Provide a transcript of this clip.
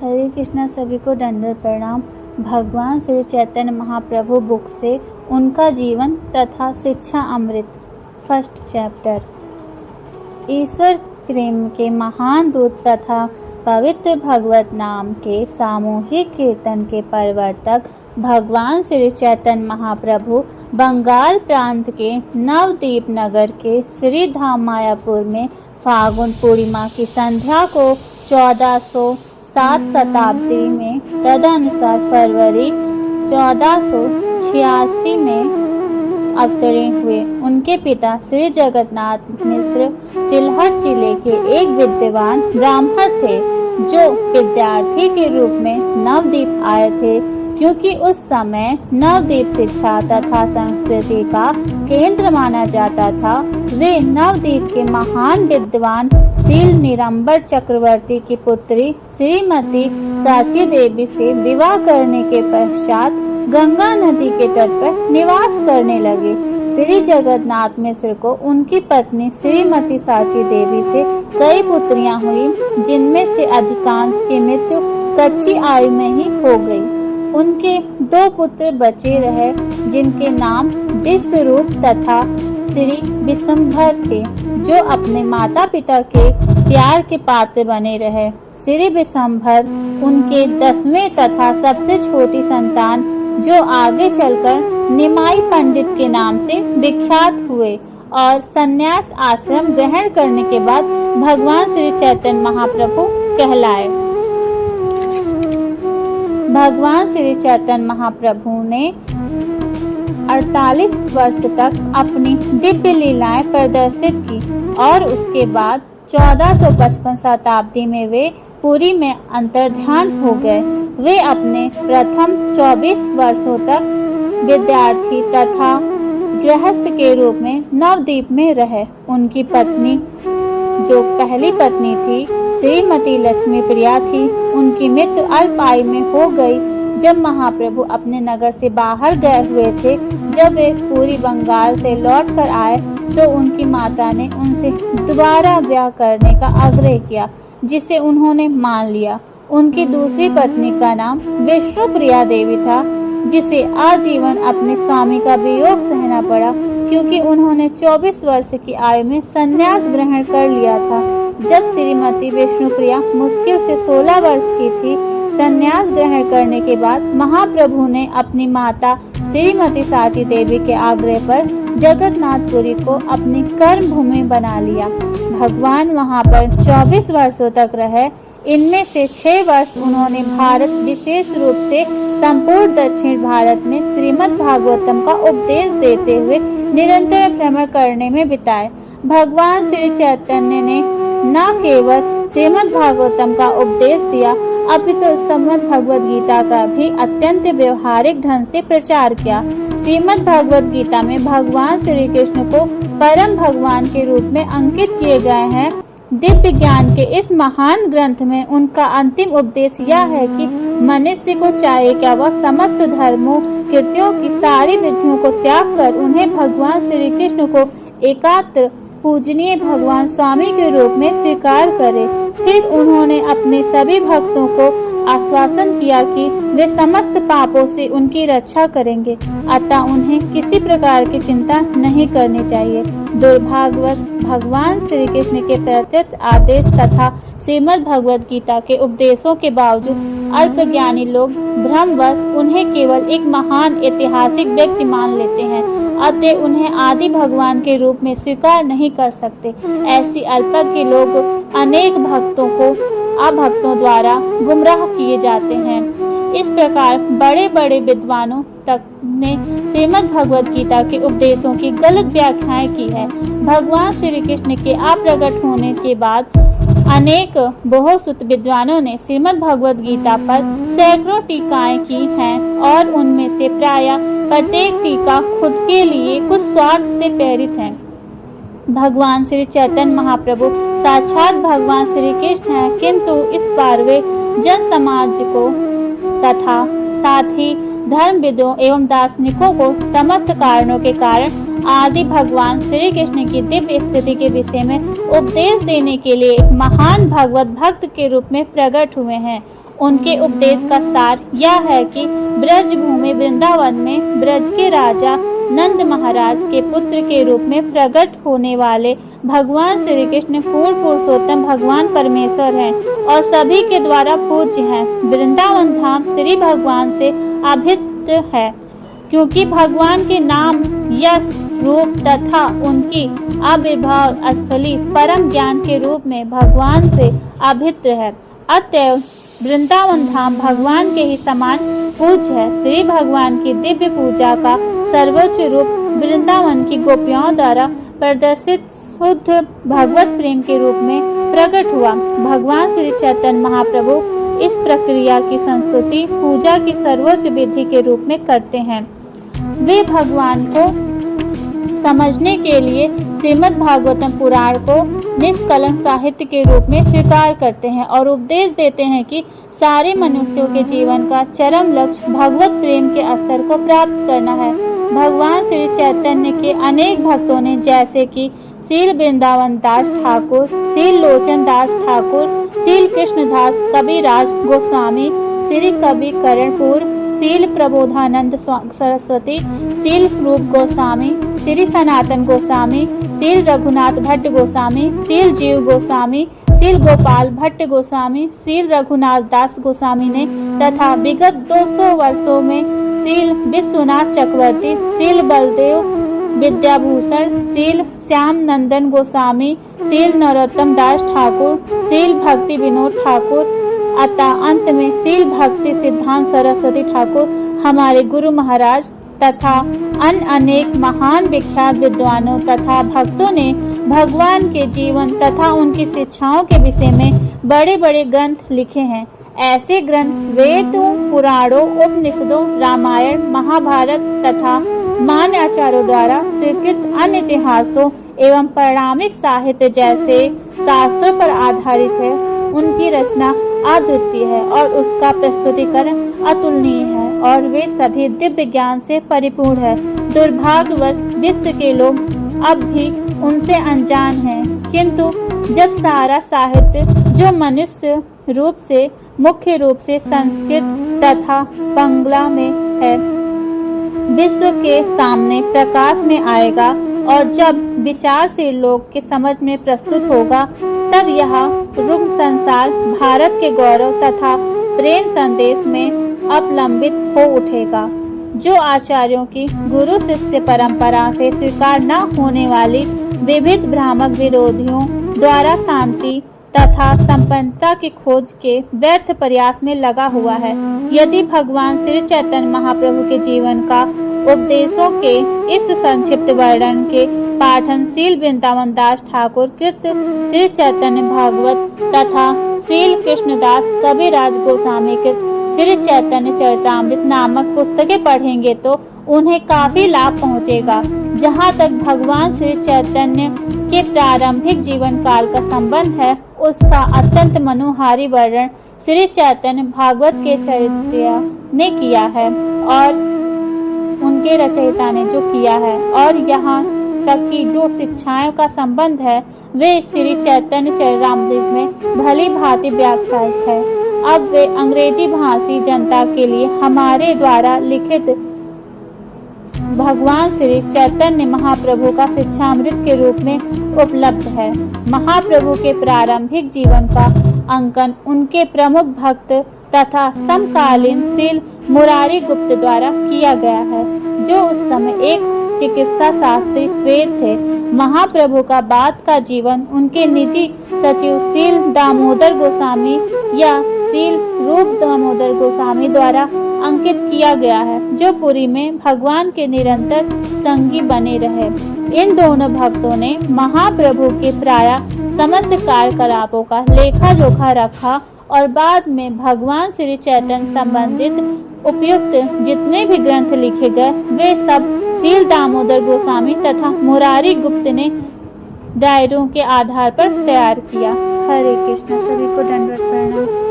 हरे कृष्णा, सभी को दंडवत प्रणाम। भगवान श्री चैतन्य महाप्रभु बुक से उनका जीवन तथा शिक्षा अमृत, फर्स्ट चैप्टर। ईश्वर प्रेम के महान दूत तथा पवित्र भगवत नाम के सामूहिक कीर्तन के प्रवर्तक भगवान श्री चैतन्य महाप्रभु बंगाल प्रांत के नवद्वीप नगर के श्री धाम मायापुर में फागुन पूर्णिमा की संध्या को 1407 शताब्दी में तदनुसार फरवरी 1486 में अवतरित हुए। उनके पिता श्री जगन्नाथ मिश्र सिलहट जिले के एक विद्वान ब्राह्मण थे, जो विद्यार्थी के रूप में नवद्वीप आए थे। क्योंकि उस समय नवद्वीप शिक्षा तथा संस्कृति का केंद्र माना जाता था, वे नवद्वीप के महान विद्वान शील निरंबर चक्रवर्ती की पुत्री श्रीमती साची देवी से विवाह करने के पश्चात गंगा नदी के तट पर निवास करने लगे। श्री जगन्नाथ मिश्र को उनकी पत्नी श्रीमती साची देवी से कई पुत्रियां हुई, जिनमें से अधिकांश की मृत्यु कच्ची आयु में ही हो गई। उनके 2 पुत्र बचे रहे, जिनके नाम विश्वरूप तथा श्री विशंभर थे, जो अपने माता पिता के प्यार के पात्र बने रहे। श्री विशंभर उनके 10वें तथा सबसे छोटी संतान, जो आगे चलकर निमाई पंडित के नाम से विख्यात हुए और संन्यास आश्रम ग्रहण करने के बाद भगवान श्री चैतन्य महाप्रभु कहलाए। भगवान श्री चैतन्य महाप्रभु ने 48 वर्ष तक अपनी दिव्य लीलाएं प्रदर्शित की और उसके बाद 1455 शताब्दी में वे पुरी में अंतर्ध्यान हो गए। वे अपने प्रथम 24 वर्षों तक विद्यार्थी तथा गृहस्थ के रूप में नवद्वीप में रहे। उनकी पत्नी, जो पहली पत्नी थी, श्रीमती लक्ष्मी प्रिया थी। उनकी मृत्यु अल्प आयु में हो गई जब महाप्रभु अपने नगर से बाहर गए हुए थे। जब वे पूरी बंगाल से लौट कर आए तो उनकी माता ने उनसे दोबारा ब्याह करने का आग्रह किया, जिसे उन्होंने मान लिया। उनकी दूसरी पत्नी का नाम विष्णुप्रिया देवी था, जिसे आजीवन अपने स्वामी का वियोग सहना पड़ा, क्योंकि उन्होंने 24 वर्ष की आयु में संन्यास ग्रहण कर लिया था। जब श्रीमती विष्णुप्रिया मुश्किल से 16 वर्ष की थी, संन्यास ग्रहण करने के बाद महाप्रभु ने अपनी माता श्रीमती साची देवी के आग्रह पर जगन्नाथपुरी को अपनी कर्म भूमि बना लिया। भगवान वहां पर 24 वर्षों तक रहे। इनमें से 6 वर्ष उन्होंने भारत, विशेष रूप से संपूर्ण दक्षिण भारत में श्रीमद् भागवतम का उपदेश देते हुए निरंतर भ्रमण करने में बिताए। भगवान श्री चैतन्य ने न केवल श्रीमद् भागवतम का उपदेश दिया, अपितु श्रीमद् भगवद गीता का भी अत्यंत व्यवहारिक ढंग से प्रचार किया। श्रीमद् भगवद गीता में भगवान श्री कृष्ण को परम भगवान के रूप में अंकित किए गए हैं। दिव्य ज्ञान के इस महान ग्रंथ में उनका अंतिम उपदेश यह है कि मनुष्य को चाहे क्या वह समस्त धर्मों, कृत्यों की सारी विधियों को त्याग कर उन्हें भगवान श्री कृष्ण को एकात्र पूजनीय भगवान स्वामी के रूप में स्वीकार करे। फिर उन्होंने अपने सभी भक्तों को आश्वासन किया कि वे समस्त पापों से उनकी रक्षा करेंगे, अतः उन्हें किसी प्रकार की चिंता नहीं करनी चाहिए। दुर्भाग्यवश भगवान श्री कृष्ण के प्रत्यक्ष आदेश तथा श्रीमद् भगवद गीता के उपदेशों के बावजूद अल्पज्ञानी लोग भ्रमवश उन्हें केवल एक महान ऐतिहासिक व्यक्ति मान लेते हैं, अतः उन्हें आदि भगवान के रूप में स्वीकार नहीं कर सकते। ऐसी अल्पज्ञ लोग अनेक भक्तों को अभक्तों द्वारा गुमराह किए जाते हैं। इस प्रकार बड़े बड़े विद्वानों तक ने श्रीमद् भगवद गीता के उपदेशों की गलत व्याख्याएं की है। भगवान श्री कृष्ण के अप्रगट होने के बाद अनेक बहुश्रुत विद्वानों ने श्रीमद् भगवद गीता पर सैकड़ों टीकाएं की हैं और उनमें से प्रायः प्रत्येक टीका खुद के लिए कुछ स्वार्थ से प्रेरित है। भगवान श्री चैतन्य महाप्रभु साक्षात भगवान श्री कृष्ण हैं, किंतु इस बार वे जन समाज को तथा साथ ही धर्मविदों एवं दार्शनिकों को समस्त कारणों के कारण आदि भगवान श्री कृष्ण की दिव्य स्थिति के विषय में उपदेश देने के लिए एक महान भगवत भक्त के रूप में प्रकट हुए हैं। उनके उपदेश का सार यह है कि ब्रज भूमि वृंदावन में ब्रज के राजा नंद महाराज के पुत्र के रूप में प्रकट होने वाले भगवान श्री कृष्ण पूर्ण पुरुषोत्तम भगवान परमेश्वर हैं और सभी के द्वारा पूज्य हैं। वृंदावन धाम श्री भगवान से अभिन्न है, क्योंकि भगवान के नाम, यश, रूप तथा उनकी आविर्भाव स्थली परम ज्ञान के रूप में भगवान से अभिन्न है। अतएव वृंदावन धाम भगवान के ही समान पूज्य है। श्री भगवान की दिव्य पूजा का सर्वोच्च रूप वृंदावन की गोपियों द्वारा प्रदर्शित शुद्ध भगवत प्रेम के रूप में प्रकट हुआ। भगवान श्री चैतन्य महाप्रभु इस प्रक्रिया की संस्तुति पूजा की सर्वोच्च विधि के रूप में करते हैं। वे भगवान को समझने के लिए श्रीमद् भागवतम पुराण को निष्कलंक साहित्य के रूप में स्वीकार करते हैं और उपदेश देते हैं कि सारे मनुष्यों के जीवन का चरम लक्ष्य भगवत प्रेम के स्तर को प्राप्त करना है। भगवान श्री चैतन्य के अनेक भक्तों ने, जैसे कि श्रील वृंदावन दास ठाकुर, श्रील लोचन दास ठाकुर, श्रील कृष्णदास कविराज गोस्वामी, श्री कवि करणपुर, श्रील प्रबोधानंद सरस्वती, श्रील रूप गोस्वामी, श्री सनातन गोस्वामी, श्रील रघुनाथ भट्ट गोस्वामी, श्रील जीव गोस्वामी, श्रील गोपाल भट्ट गोस्वामी, श्रील रघुनाथ दास गोस्वामी ने तथा विगत 200 वर्षों में श्रील विश्वनाथ चक्रवर्ती, श्रील बलदेव विद्याभूषण, श्रील श्याम नंदन गोस्वामी, श्रील नरोत्तम दास ठाकुर, श्रील भक्ति विनोद ठाकुर, अतः अंत में श्रील भक्ति सिद्धांत सरस्वती ठाकुर हमारे गुरु महाराज तथा अन्य अनेक महान विख्यात विद्वानों तथा भक्तों ने भगवान के जीवन तथा उनकी शिक्षाओं के विषय में बड़े बड़े ग्रंथ लिखे हैं। ऐसे ग्रंथ वेदों, पुराणों, उपनिषदों, रामायण, महाभारत तथा मान्य आचार्यों द्वारा स्वीकृत अन्य इतिहासों एवं पौराणिक साहित्य जैसे शास्त्रों पर आधारित है। उनकी रचना अद्वितीय है और उसका प्रस्तुतिकरण अतुलनीय है और वे सभी दिव्य ज्ञान से परिपूर्ण है। दुर्भाग्यवश विश्व के लोग अब भी उनसे अनजान हैं, किंतु जब सारा साहित्य जो मनुष्य रूप से मुख्य रूप से संस्कृत तथा बांग्ला में है विश्व के सामने प्रकाश में आएगा और जब विचारशील लोग के समझ में प्रस्तुत होगा, तब यह रूप संसार भारत के गौरव तथा प्रेम संदेश में अपलंबित हो उठेगा। जो आचार्यों की गुरु शिष्य परंपरा से स्वीकार न होने वाली विविध भ्रामक विरोधियों द्वारा शांति तथा संपन्नता की खोज के व्यर्थ प्रयास में लगा हुआ है। यदि भगवान श्री चैतन्य महाप्रभु के जीवन का उपदेशों के इस संक्षिप्त वर्णन के पाठन श्रील वृंदावन दास ठाकुर कृत श्री चैतन्य भागवत तथा श्रील कृष्णदास कविराज गोस्वामी कृत श्री चैतन्य चरितामृत नामक पुस्तकें पढ़ेंगे तो उन्हें काफी लाभ पहुंचेगा। जहां तक भगवान श्री चैतन्य के प्रारंभिक जीवन काल का संबंध है, उसका अत्यंत मनोहारी वर्णन श्री चैतन्य भागवत के चरित्र ने किया है और उनके रचयिता ने जो किया है, और यहाँ तक कि जो शिक्षाओं का संबंध है वे श्री चैतन्य चरितामृत में भली भांति व्याख्यात है। अब वे अंग्रेजी भाषी जनता के लिए हमारे द्वारा लिखित भगवान श्री चैतन्य महाप्रभु का शिक्षामृत के रूप में उपलब्ध है। महाप्रभु के प्रारंभिक जीवन का अंकन उनके प्रमुख भक्त तथा समकालीन श्रील मुरारी गुप्त द्वारा किया गया है, जो उस समय एक चिकित्सा शास्त्री वेद थे। महाप्रभु का बाद का जीवन उनके निजी सचिव श्रील दामोदर गोस्वामी या श्रील रूप दामोदर गोस्वामी द्वारा अंकित किया गया है, जो पुरी में भगवान के निरंतर संगी बने रहे। इन दोनों भक्तों ने महाप्रभु के प्राय समस्त कार्यकलापों का लेखा जोखा रखा और बाद में भगवान श्री चैतन्य संबंधित उपयुक्त जितने भी ग्रंथ लिखे गए वे सब श्रील दामोदर गोस्वामी तथा मुरारी गुप्त ने डायरियों के आधार पर तैयार किया। हरे कृष्ण। सभी को दंडवत प्रणाम।